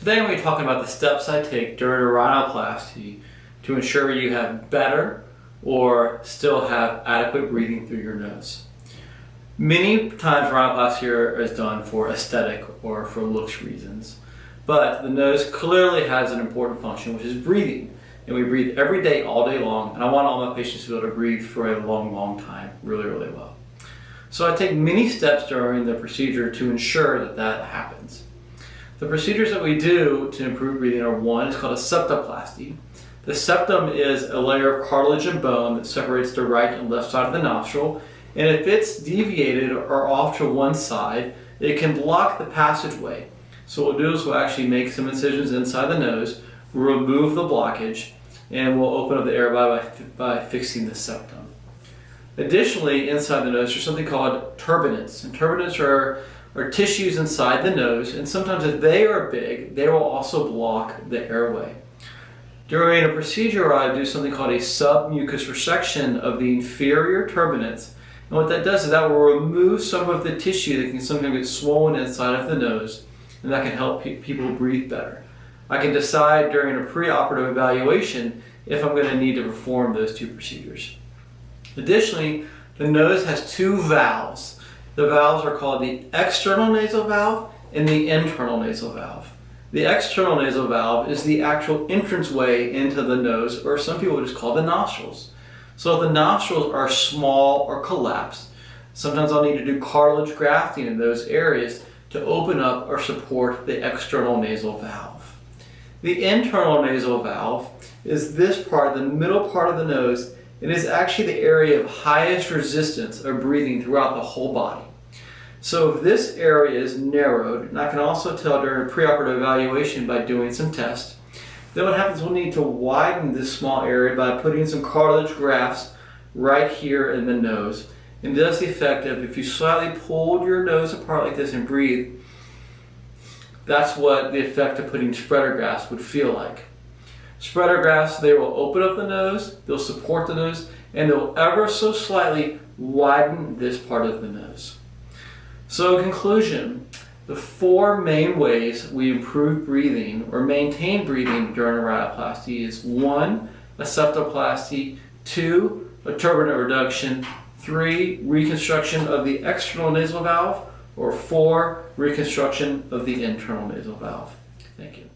Today I'm going to be talking about the steps I take during a rhinoplasty to ensure you have better or still have adequate breathing through your nose. Many times rhinoplasty is done for aesthetic or for looks reasons, but the nose clearly has an important function, which is breathing. And we breathe every day, all day long, and I want all my patients to be able to breathe for a long, long time, really, really well. So I take many steps during the procedure to ensure that that happens. The procedures that we do to improve breathing are: one is called a septoplasty. The septum is a layer of cartilage and bone that separates the right and left side of the nostril, and if it's deviated or off to one side, it can block the passageway. So what we'll do is we'll actually make some incisions inside the nose, we'll remove the blockage, and we'll open up the air by fixing the septum. Additionally, inside the nose, there's something called turbinates. And turbinates are tissues inside the nose, and sometimes if they are big, they will also block the airway. During a procedure, I do something called a submucous resection of the inferior turbinates. And what that does is that will remove some of the tissue that can sometimes get swollen inside of the nose, and that can help people breathe better. I can decide during a preoperative evaluation if I'm going to need to perform those two procedures. Additionally, the nose has two valves. The valves are called the external nasal valve and the internal nasal valve. The external nasal valve is the actual entranceway into the nose, or some people just call the nostrils. So if the nostrils are small or collapsed, sometimes I'll need to do cartilage grafting in those areas to open up or support the external nasal valve. The internal nasal valve is this part, the middle part of the nose. It is actually the area of highest resistance of breathing throughout the whole body. So if this area is narrowed, and I can also tell during a preoperative evaluation by doing some tests, then what happens, we'll need to widen this small area by putting some cartilage grafts right here in the nose. And that's the effect of, if you slightly pulled your nose apart like this and breathe, that's what the effect of putting spreader grafts would feel like. Spreader grafts, they will open up the nose, they'll support the nose, and they'll ever so slightly widen this part of the nose. So in conclusion, the four main ways we improve breathing or maintain breathing during a rhinoplasty is: 1, a septoplasty; 2, a turbinate reduction; 3, reconstruction of the external nasal valve; or 4, reconstruction of the internal nasal valve. Thank you.